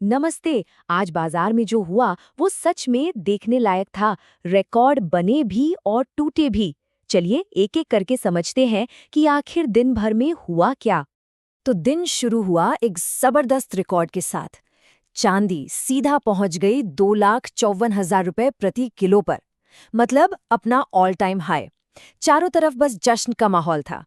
नमस्ते। आज बाजार में जो हुआ वो सच में देखने लायक था। रिकॉर्ड बने भी और टूटे भी। चलिए एक एक करके समझते हैं कि आखिर दिन भर में हुआ क्या। तो दिन शुरू हुआ एक जबरदस्त रिकॉर्ड के साथ। चांदी सीधा पहुंच गई 2,54,000 रुपए प्रति किलो पर। मतलब अपना ऑल टाइम हाई। चारों तरफ बस जश्न का माहौल था।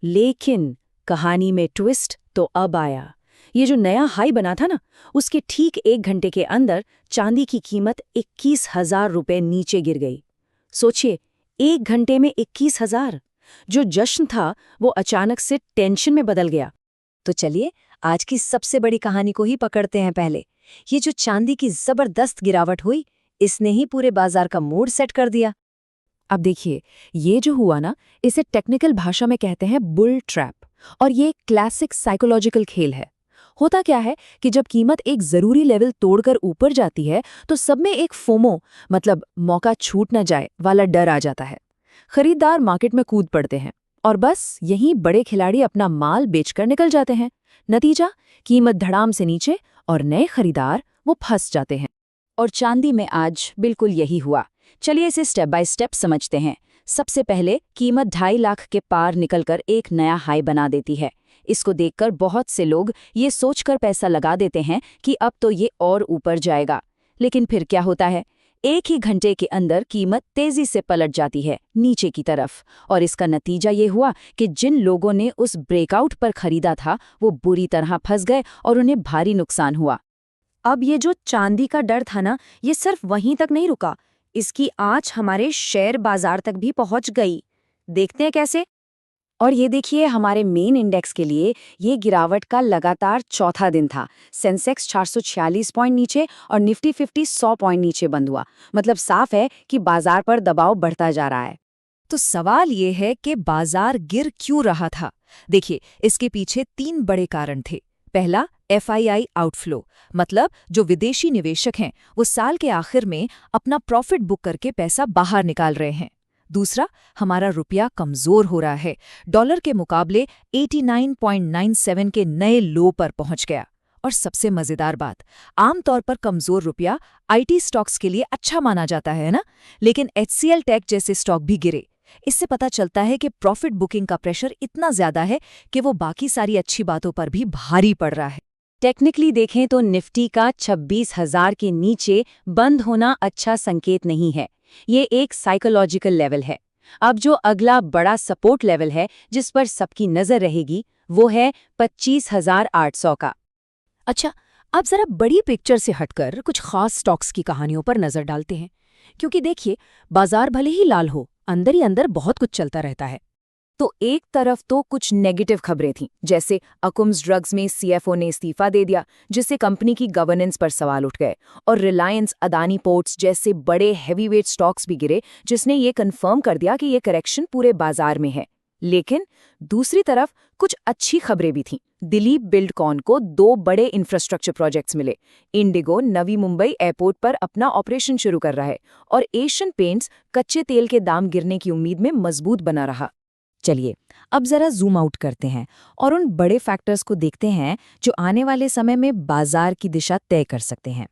लेकिन कहानी में ट्विस्ट तो अब आया। ये जो नया हाई बना था ना, उसके ठीक 1 घंटे के अंदर चांदी की कीमत 21,000 रुपए नीचे गिर गई। सोचिए, 1 घंटे में 21,000। जो जश्न था वो अचानक से टेंशन में बदल गया। तो चलिए आज की सबसे बड़ी कहानी को ही पकड़ते हैं। पहले ये जो चांदी की जबरदस्त गिरावट हुई, इसने ही पूरे बाजार का मूड सेट कर दिया। अब देखिए, ये जो हुआ ना, इसे टेक्निकल भाषा में कहते हैं बुल ट्रैप। और ये क्लासिक साइकोलॉजिकल खेल है। होता क्या है कि जब कीमत एक जरूरी लेवल तोड़कर ऊपर जाती है तो सब में एक फोमो, मतलब मौका छूट न जाए वाला डर आ जाता है। खरीदार मार्केट में कूद पड़ते हैं और बस यहीं बड़े खिलाड़ी अपना माल बेचकर निकल जाते हैं। नतीजा, कीमत धड़ाम से नीचे और नए खरीदार वो फंस जाते हैं। और चांदी में आज बिल्कुल यही हुआ। चलिए इसे स्टेप बाय स्टेप समझते हैं। सबसे पहले कीमत 2.5 लाख के पार निकलकर एक नया हाई बना देती है। इसको देखकर बहुत से लोग ये सोचकर पैसा लगा देते हैं कि अब तो ये और ऊपर जाएगा। लेकिन फिर क्या होता है? एक ही घंटे के अंदर कीमत तेजी से पलट जाती है नीचे की तरफ। और इसका नतीजा ये हुआ कि जिन लोगों ने उस ब्रेकआउट पर खरीदा था वो बुरी तरह फंस गए और उन्हें भारी नुकसान हुआ। अब ये जो चांदी का डर था ना, ये सिर्फ वहीं तक नहीं रुका। इसकी आंच हमारे शेयर बाजार तक भी पहुंच गई। देखते हैं कैसे। और ये देखिए, हमारे मेन इंडेक्स के लिए ये गिरावट का लगातार चौथा दिन था। सेंसेक्स 446 पॉइंट नीचे और निफ्टी 50 100 पॉइंट नीचे बंद हुआ। मतलब साफ है कि बाजार पर दबाव बढ़ता जा रहा है। तो सवाल ये है कि बाजार गिर क्यों रहा था। देखिए, इसके पीछे 3 बड़े कारण थे। पहला, एफआईआई आउटफ्लो, मतलब जो विदेशी निवेशक हैं वो साल के आखिर में अपना प्रॉफिट बुक करके पैसा बाहर निकाल रहे हैं। दूसरा, हमारा रुपया कमजोर हो रहा है। डॉलर के मुकाबले 89.97 के नए लो पर पहुंच गया। और सबसे मजेदार बात, आमतौर पर कमजोर रुपया आईटी स्टॉक्स के लिए अच्छा माना जाता है ना, लेकिन एचसीएल टेक जैसे स्टॉक भी गिरे। इससे पता चलता है कि प्रॉफिट बुकिंग का प्रेशर इतना ज्यादा है कि वो बाकी सारी अच्छी बातों पर भी भारी पड़ रहा है। टेक्निकली देखें तो निफ्टी का 26,000 के नीचे बंद होना अच्छा संकेत नहीं है। ये एक साइकोलॉजिकल लेवल है। अब जो अगला बड़ा सपोर्ट लेवल है जिस पर सबकी नजर रहेगी, वो है 25,800 का। अच्छा, अब जरा बड़ी पिक्चर से हटकर कुछ खास स्टॉक्स की कहानियों पर नजर डालते हैं। क्योंकि देखिए, बाजार भले ही लाल हो, अंदर ही अंदर बहुत कुछ चलता रहता है। तो एक तरफ तो कुछ नेगेटिव खबरें थीं, जैसे अकुम्स ड्रग्स में सीएफओ ने इस्तीफा दे दिया, जिससे कंपनी की गवर्नेंस पर सवाल उठ गए। और रिलायंस, अदानी पोर्ट्स जैसे बड़े हैवीवेट स्टॉक्स भी गिरे, जिसने ये कंफर्म कर दिया कि ये करेक्शन पूरे बाजार में है। लेकिन दूसरी तरफ कुछ अच्छी खबरें भी थीं। दिलीप बिल्डकॉन को 2 बड़े इंफ्रास्ट्रक्चर प्रोजेक्ट्स मिले। इंडिगो नवी मुंबई एयरपोर्ट पर अपना ऑपरेशन शुरू कर रहा है। और एशियन पेंट्स कच्चे तेल के दाम गिरने की उम्मीद में मजबूत बना रहा। चलिए अब जरा जूम आउट करते हैं और उन बड़े फैक्टर्स को देखते हैं जो आने वाले समय में बाजार की दिशा तय कर सकते हैं।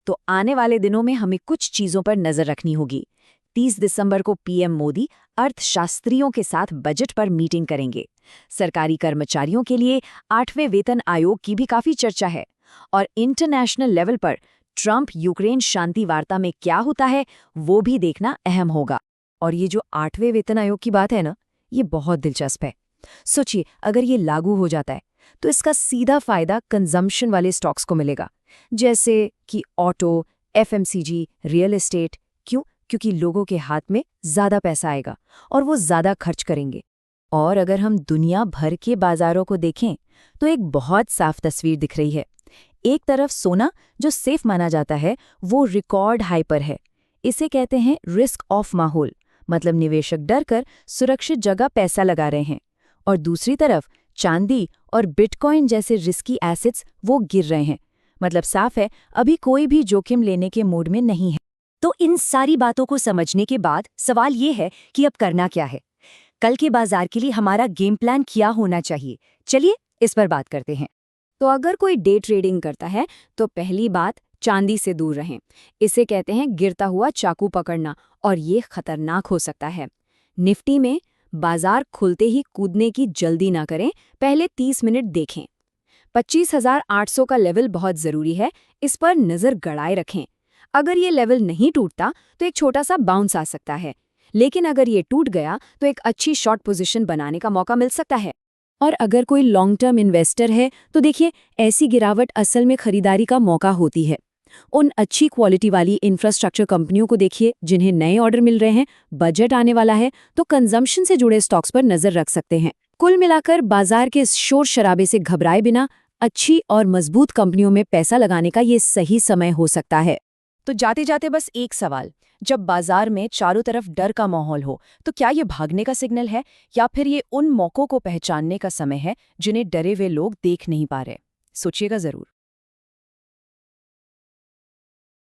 तो आने वाले दिनों में हमें कुछ चीजों पर नजर रखनी होगी। 30 दिसंबर को पीएम मोदी अर्थशास्त्रियों के साथ बजट पर मीटिंग करेंगे। सरकारी कर्मचारियों के लिए 8वें वेतन आयोग की भी काफी चर्चा है। और इंटरनेशनल लेवल पर ट्रंप यूक्रेन शांति वार्ता में क्या होता है, वो भी देखना अहम होगा। और ये जो 8वें वेतन आयोग की बात है ना, ये बहुत दिलचस्प है। सोचिए, अगर ये लागू हो जाता है तो इसका सीधा फायदा कंजम्पशन वाले स्टॉक्स को मिलेगा, जैसे कि ऑटो, एफएमसीजी, रियल एस्टेट। क्यों? क्योंकि लोगों के हाथ में ज्यादा पैसा आएगा और वो ज्यादा खर्च करेंगे। और अगर हम दुनिया भर के बाजारों को देखें तो एक बहुत साफ तस्वीर दिख रही है। एक तरफ सोना, जो सेफ माना जाता है, वो रिकॉर्ड हाई पर है। इसे कहते हैं रिस्क ऑफ माहौल, मतलब निवेशक डर कर सुरक्षित जगह पैसा लगा रहे हैं। और दूसरी तरफ चांदी और बिटकॉइन जैसे रिस्की एसेट्स वो गिर रहे हैं। मतलब साफ है, अभी कोई भी जोखिम लेने के मूड में नहीं है। तो इन सारी बातों को समझने के बाद सवाल ये है कि अब करना क्या है। कल के बाजार के लिए हमारा गेम प्लान क्या होना चाहिए, चलिए इस पर बात करते हैं। तो अगर कोई डे ट्रेडिंग करता है तो पहली बात, चांदी से दूर रहें। इसे कहते हैं गिरता हुआ चाकू पकड़ना, और ये खतरनाक हो सकता है। निफ्टी में बाजार खुलते ही कूदने की जल्दी ना करें, पहले 30 मिनट देखें। 25,800 का लेवल बहुत ज़रूरी है, इस पर नज़र गड़ाए रखें। अगर ये लेवल नहीं टूटता तो एक छोटा सा बाउंस आ सकता है, लेकिन अगर ये टूट गया तो एक अच्छी शॉर्ट पोजीशन बनाने का मौका मिल सकता है। और अगर कोई लॉन्ग टर्म इन्वेस्टर है तो देखिए, ऐसी गिरावट असल में खरीदारी का मौका होती है। उन अच्छी क्वालिटी वाली इंफ्रास्ट्रक्चर कंपनियों को देखिए जिन्हें नए ऑर्डर मिल रहे हैं, बजट आने वाला है, तो कंजम्पशन से जुड़े स्टॉक्स पर नजर रख सकते हैं। कुल मिलाकर बाजार के इस शोर शराबे से घबराए बिना अच्छी और मजबूत कंपनियों में पैसा लगाने का ये सही समय हो सकता है। तो जाते जाते बस एक सवाल, जब बाजार में चारों तरफ डर का माहौल हो तो क्या ये भागने का सिग्नल है, या फिर ये उन मौकों को पहचानने का समय है जिन्हें डरे हुए लोग देख नहीं पा रहे? सोचिएगा जरूर।